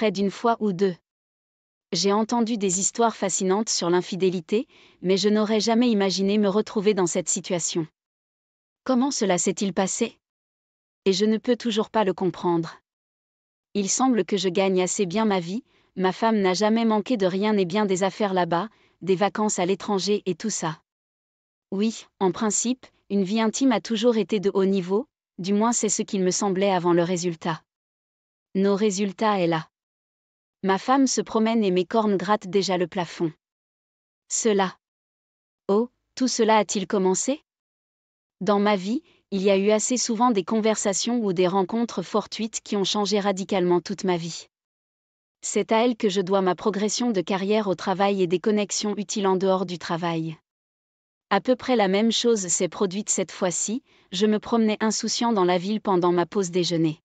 près d'une fois ou deux. J'ai entendu des histoires fascinantes sur l'infidélité, mais je n'aurais jamais imaginé me retrouver dans cette situation. Comment cela s'est-il passé? Et je ne peux toujours pas le comprendre. Il semble que je gagne assez bien ma vie, ma femme n'a jamais manqué de rien et bien des affaires là-bas, des vacances à l'étranger et tout ça. Oui, en principe, une vie intime a toujours été de haut niveau, du moins c'est ce qu'il me semblait avant le résultat. Nos résultats est là. Ma femme se promène et mes cornes grattent déjà le plafond. Cela. Oh, tout cela a-t-il commencé? Dans ma vie, il y a eu assez souvent des conversations ou des rencontres fortuites qui ont changé radicalement toute ma vie. C'est à elle que je dois ma progression de carrière au travail et des connexions utiles en dehors du travail. À peu près la même chose s'est produite cette fois-ci, je me promenais insouciant dans la ville pendant ma pause déjeuner.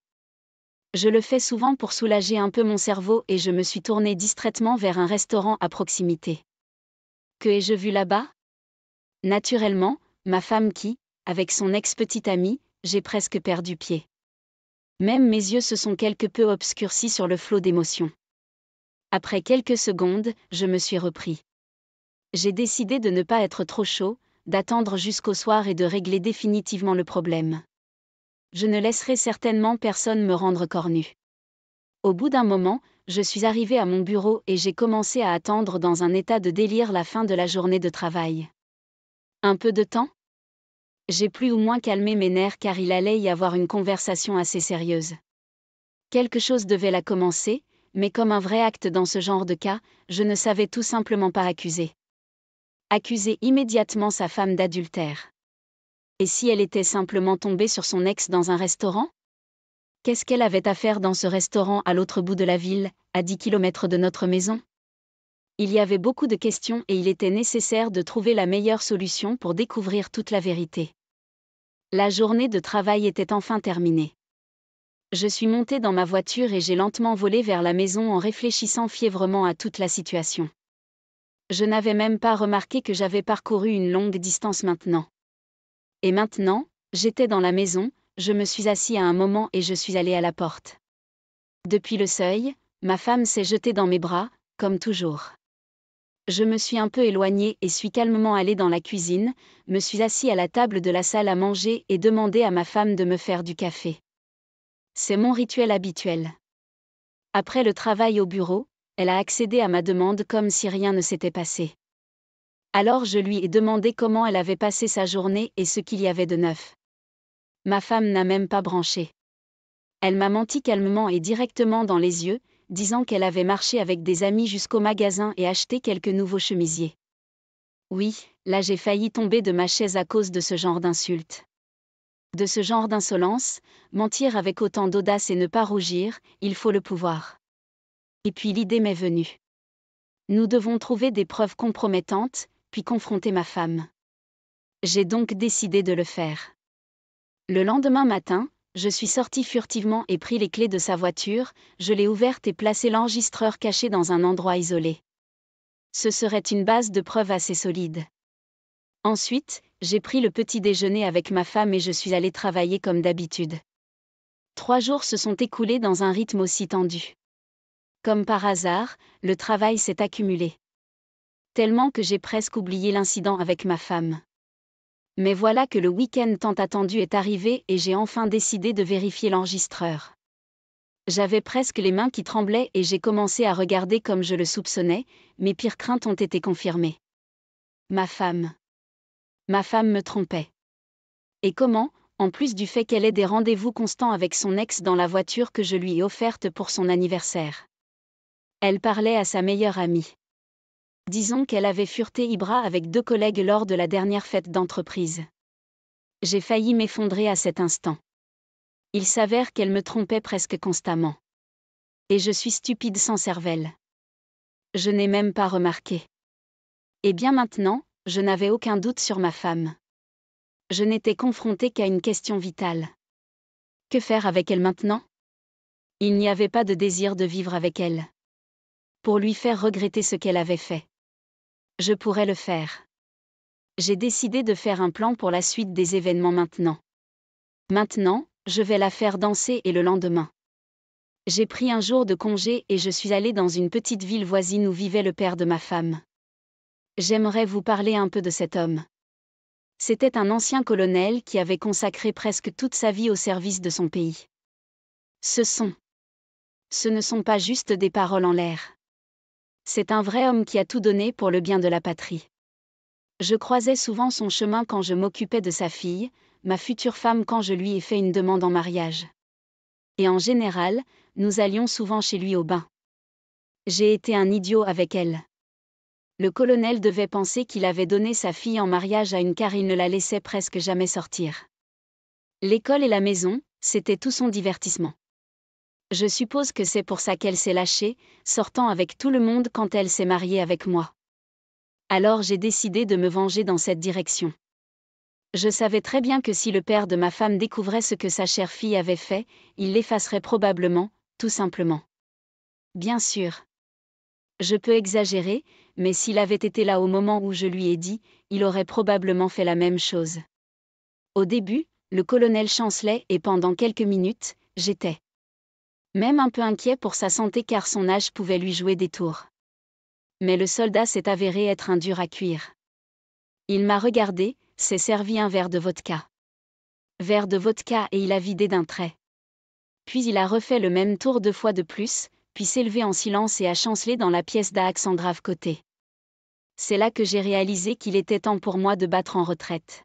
Je le fais souvent pour soulager un peu mon cerveau et je me suis tournée distraitement vers un restaurant à proximité. Que ai-je vu là-bas? Naturellement, ma femme qui, avec son ex-petite amie, j'ai presque perdu pied. Même mes yeux se sont quelque peu obscurcis sur le flot d'émotions. Après quelques secondes, je me suis repris. J'ai décidé de ne pas être trop chaud, d'attendre jusqu'au soir et de régler définitivement le problème. Je ne laisserai certainement personne me rendre cornu. Au bout d'un moment, je suis arrivée à mon bureau et j'ai commencé à attendre dans un état de délire la fin de la journée de travail. Un peu de temps? J'ai plus ou moins calmé mes nerfs car il allait y avoir une conversation assez sérieuse. Quelque chose devait la commencer, mais comme un vrai acte dans ce genre de cas, je ne savais tout simplement pas accuser. Accuser immédiatement sa femme d'adultère. Et si elle était simplement tombée sur son ex dans un restaurant? Qu'est-ce qu'elle avait à faire dans ce restaurant à l'autre bout de la ville, à 10 kilomètres de notre maison? Il y avait beaucoup de questions et il était nécessaire de trouver la meilleure solution pour découvrir toute la vérité. La journée de travail était enfin terminée. Je suis montée dans ma voiture et j'ai lentement volé vers la maison en réfléchissant fiévrement à toute la situation. Je n'avais même pas remarqué que j'avais parcouru une longue distance maintenant. Et maintenant, j'étais dans la maison, je me suis assis à un moment et je suis allée à la porte. Depuis le seuil, ma femme s'est jetée dans mes bras, comme toujours. Je me suis un peu éloignée et suis calmement allée dans la cuisine, me suis assis à la table de la salle à manger et demandé à ma femme de me faire du café. C'est mon rituel habituel. Après le travail au bureau, elle a accédé à ma demande comme si rien ne s'était passé. Alors je lui ai demandé comment elle avait passé sa journée et ce qu'il y avait de neuf. Ma femme n'a même pas branché. Elle m'a menti calmement et directement dans les yeux, disant qu'elle avait marché avec des amis jusqu'au magasin et acheté quelques nouveaux chemisiers. Oui, là j'ai failli tomber de ma chaise à cause de ce genre d'insultes. De ce genre d'insolence, mentir avec autant d'audace et ne pas rougir, il faut le pouvoir. Et puis l'idée m'est venue. Nous devons trouver des preuves compromettantes, puis confronter ma femme. J'ai donc décidé de le faire. Le lendemain matin, je suis sortie furtivement et pris les clés de sa voiture, je l'ai ouverte et placé l'enregistreur caché dans un endroit isolé. Ce serait une base de preuves assez solide. Ensuite, j'ai pris le petit déjeuner avec ma femme et je suis allée travailler comme d'habitude. 3 jours se sont écoulés dans un rythme aussi tendu. Comme par hasard, le travail s'est accumulé. Tellement que j'ai presque oublié l'incident avec ma femme. Mais voilà que le week-end tant attendu est arrivé et j'ai enfin décidé de vérifier l'enregistreur. J'avais presque les mains qui tremblaient et j'ai commencé à regarder comme je le soupçonnais, mes pires craintes ont été confirmées. Ma femme me trompait. Et comment, en plus du fait qu'elle ait des rendez-vous constants avec son ex dans la voiture que je lui ai offerte pour son anniversaire. Elle parlait à sa meilleure amie. Disons qu'elle avait fureté Ibra avec 2 collègues lors de la dernière fête d'entreprise. J'ai failli m'effondrer à cet instant. Il s'avère qu'elle me trompait presque constamment. Et je suis stupide sans cervelle. Je n'ai même pas remarqué. Et bien maintenant, je n'avais aucun doute sur ma femme. Je n'étais confrontée qu'à une question vitale. Que faire avec elle maintenant? Il n'y avait pas de désir de vivre avec elle. Pour lui faire regretter ce qu'elle avait fait. Je pourrais le faire. J'ai décidé de faire un plan pour la suite des événements maintenant. Maintenant, je vais la faire danser et le lendemain. J'ai pris un jour de congé et je suis allée dans une petite ville voisine où vivait le père de ma femme. J'aimerais vous parler un peu de cet homme. C'était un ancien colonel qui avait consacré presque toute sa vie au service de son pays. Ce ne sont pas juste des paroles en l'air. C'est un vrai homme qui a tout donné pour le bien de la patrie. Je croisais souvent son chemin quand je m'occupais de sa fille, ma future femme quand je lui ai fait une demande en mariage. Et en général, nous allions souvent chez lui au bain. J'ai été un idiot avec elle. Le colonel devait penser qu'il avait donné sa fille en mariage à une car il ne la laissait presque jamais sortir. L'école et la maison, c'était tout son divertissement. Je suppose que c'est pour ça qu'elle s'est lâchée, sortant avec tout le monde quand elle s'est mariée avec moi. Alors j'ai décidé de me venger dans cette direction. Je savais très bien que si le père de ma femme découvrait ce que sa chère fille avait fait, il l'effacerait probablement, tout simplement. Bien sûr. Je peux exagérer, mais s'il avait été là au moment où je lui ai dit, il aurait probablement fait la même chose. Au début, le colonel chancelait et pendant quelques minutes, j'étais même un peu inquiet pour sa santé car son âge pouvait lui jouer des tours. Mais le soldat s'est avéré être un dur à cuire. Il m'a regardé, s'est servi un verre de vodka. Verre de vodka et il a vidé d'un trait. Puis il a refait le même tour 2 fois de plus, puis s'est levé en silence et a chancelé dans la pièce d'un accent grave côté. C'est là que j'ai réalisé qu'il était temps pour moi de battre en retraite.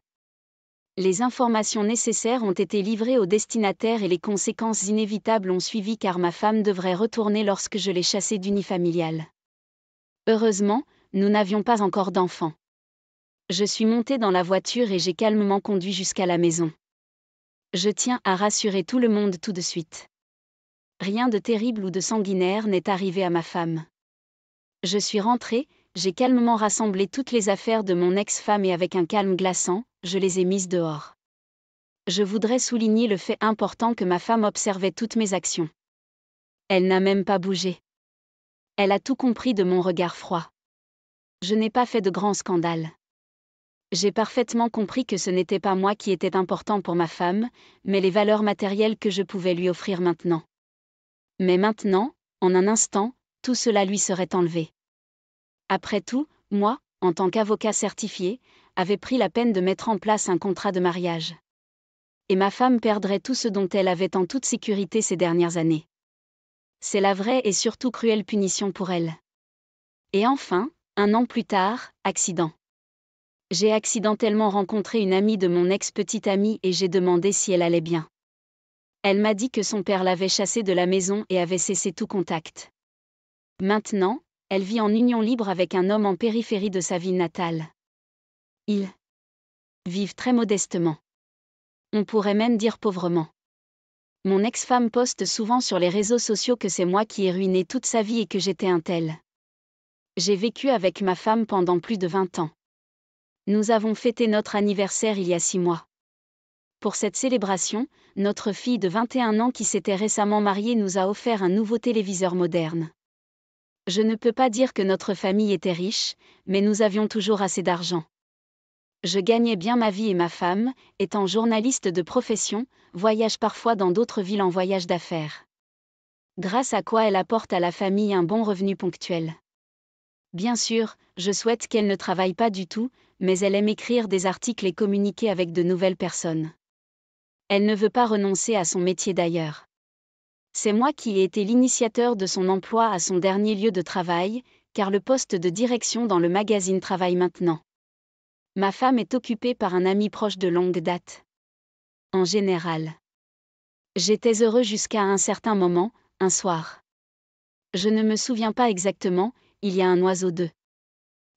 Les informations nécessaires ont été livrées au destinataire et les conséquences inévitables ont suivi car ma femme devrait retourner lorsque je l'ai chassée d'unifamilial. Heureusement, nous n'avions pas encore d'enfants. Je suis montée dans la voiture et j'ai calmement conduit jusqu'à la maison. Je tiens à rassurer tout le monde tout de suite. Rien de terrible ou de sanguinaire n'est arrivé à ma femme. Je suis rentrée, j'ai calmement rassemblé toutes les affaires de mon ex-femme et avec un calme glaçant, je les ai mises dehors. Je voudrais souligner le fait important que ma femme observait toutes mes actions. Elle n'a même pas bougé. Elle a tout compris de mon regard froid. Je n'ai pas fait de grand scandale. J'ai parfaitement compris que ce n'était pas moi qui était important pour ma femme, mais les valeurs matérielles que je pouvais lui offrir maintenant. Mais maintenant, en un instant, tout cela lui serait enlevé. Après tout, moi, en tant qu'avocat certifié, avais pris la peine de mettre en place un contrat de mariage. Et ma femme perdrait tout ce dont elle avait en toute sécurité ces dernières années. C'est la vraie et surtout cruelle punition pour elle. Et enfin, 1 an plus tard, accident. J'ai accidentellement rencontré une amie de mon ex-petite amie et j'ai demandé si elle allait bien. Elle m'a dit que son père l'avait chassée de la maison et avait cessé tout contact. Maintenant, elle vit en union libre avec un homme en périphérie de sa ville natale. Ils vivent très modestement. On pourrait même dire pauvrement. Mon ex-femme poste souvent sur les réseaux sociaux que c'est moi qui ai ruiné toute sa vie et que j'étais un tel. J'ai vécu avec ma femme pendant plus de 20 ans. Nous avons fêté notre anniversaire il y a 6 mois. Pour cette célébration, notre fille de 21 ans qui s'était récemment mariée nous a offert un nouveau téléviseur moderne. Je ne peux pas dire que notre famille était riche, mais nous avions toujours assez d'argent. Je gagnais bien ma vie et ma femme, étant journaliste de profession, voyage parfois dans d'autres villes en voyage d'affaires. Grâce à quoi elle apporte à la famille un bon revenu ponctuel. Bien sûr, je souhaite qu'elle ne travaille pas du tout, mais elle aime écrire des articles et communiquer avec de nouvelles personnes. Elle ne veut pas renoncer à son métier d'ailleurs. C'est moi qui ai été l'initiateur de son emploi à son dernier lieu de travail, car le poste de direction dans le magazine travaille maintenant. Ma femme est occupée par un ami proche de longue date. En général. J'étais heureux jusqu'à un certain moment, un soir. Je ne me souviens pas exactement, il y a un oiseau d'eux.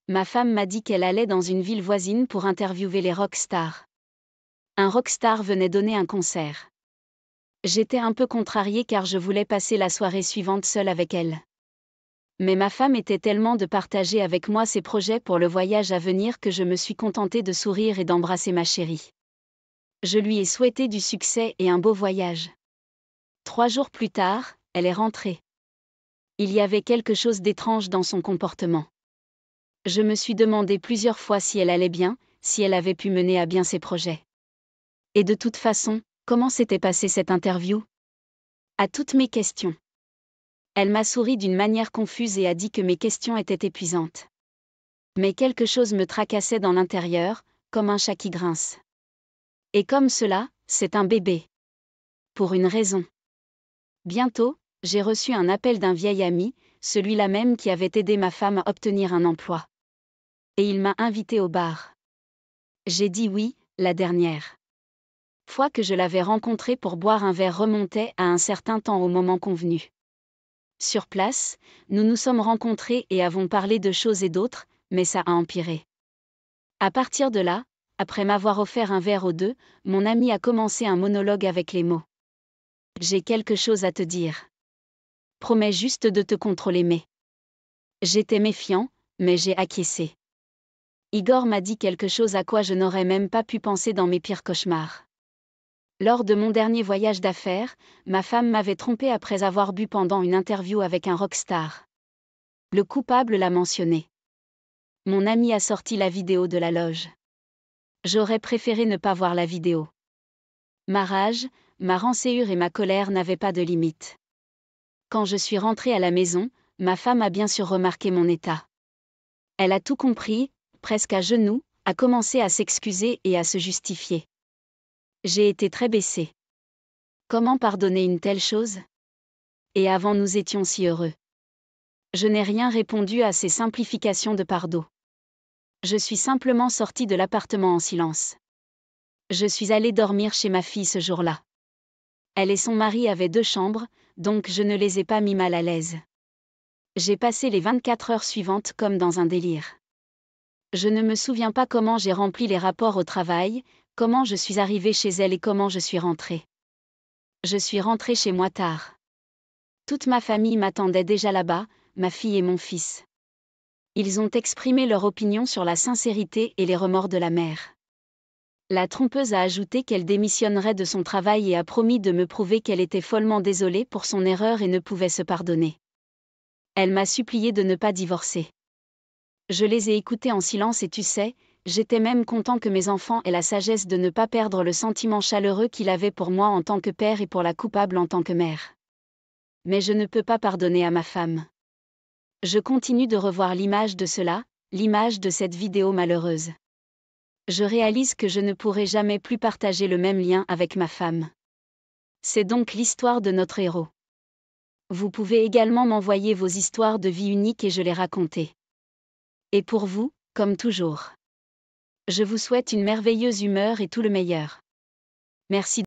Ma femme m'a dit qu'elle allait dans une ville voisine pour interviewer les rockstars. Un rockstar venait donner un concert. J'étais un peu contrariée car je voulais passer la soirée suivante seule avec elle. Mais ma femme était tellement de partager avec moi ses projets pour le voyage à venir que je me suis contentée de sourire et d'embrasser ma chérie. Je lui ai souhaité du succès et un beau voyage. 3 jours plus tard, elle est rentrée. Il y avait quelque chose d'étrange dans son comportement. Je me suis demandé plusieurs fois si elle allait bien, si elle avait pu mener à bien ses projets. Et de toute façon, comment s'était passée cette interview ? À toutes mes questions. Elle m'a souri d'une manière confuse et a dit que mes questions étaient épuisantes. Mais quelque chose me tracassait dans l'intérieur, comme un chat qui grince. Et comme cela, c'est un bébé. Pour une raison. Bientôt, j'ai reçu un appel d'un vieil ami, celui-là même qui avait aidé ma femme à obtenir un emploi. Et il m'a invité au bar. J'ai dit oui, la dernière fois que je l'avais rencontré pour boire un verre remontait à un certain temps au moment convenu. Sur place, nous nous sommes rencontrés et avons parlé de choses et d'autres, mais ça a empiré. À partir de là, après m'avoir offert un verre aux deux, mon ami a commencé un monologue avec les mots. J'ai quelque chose à te dire. Promets juste de te contrôler mais. J'étais méfiant, mais j'ai acquiescé. Igor m'a dit quelque chose à quoi je n'aurais même pas pu penser dans mes pires cauchemars. Lors de mon dernier voyage d'affaires, ma femme m'avait trompé après avoir bu pendant une interview avec un rockstar. Le coupable l'a mentionné. Mon ami a sorti la vidéo de la loge. J'aurais préféré ne pas voir la vidéo. Ma rage, ma rancœur et ma colère n'avaient pas de limite. Quand je suis rentrée à la maison, ma femme a bien sûr remarqué mon état. Elle a tout compris, presque à genoux, a commencé à s'excuser et à se justifier. J'ai été très blessée. Comment pardonner une telle chose? Et avant nous étions si heureux. Je n'ai rien répondu à ces simplifications de pardon. Je suis simplement sortie de l'appartement en silence. Je suis allée dormir chez ma fille ce jour-là. Elle et son mari avaient 2 chambres, donc je ne les ai pas mis mal à l'aise. J'ai passé les 24 heures suivantes comme dans un délire. Je ne me souviens pas comment j'ai rempli les rapports au travail, comment je suis arrivée chez elle et comment je suis rentrée. Je suis rentrée chez moi tard. Toute ma famille m'attendait déjà là-bas, ma fille et mon fils. Ils ont exprimé leur opinion sur la sincérité et les remords de la mère. La trompeuse a ajouté qu'elle démissionnerait de son travail et a promis de me prouver qu'elle était follement désolée pour son erreur et ne pouvait se pardonner. Elle m'a supplié de ne pas divorcer. Je les ai écoutés en silence et tu sais, j'étais même content que mes enfants aient la sagesse de ne pas perdre le sentiment chaleureux qu'il avait pour moi en tant que père et pour la coupable en tant que mère. Mais je ne peux pas pardonner à ma femme. Je continue de revoir l'image de cela, l'image de cette vidéo malheureuse. Je réalise que je ne pourrai jamais plus partager le même lien avec ma femme. C'est donc l'histoire de notre héros. Vous pouvez également m'envoyer vos histoires de vie uniques et je les raconter. Et pour vous, comme toujours. Je vous souhaite une merveilleuse humeur et tout le meilleur. Merci.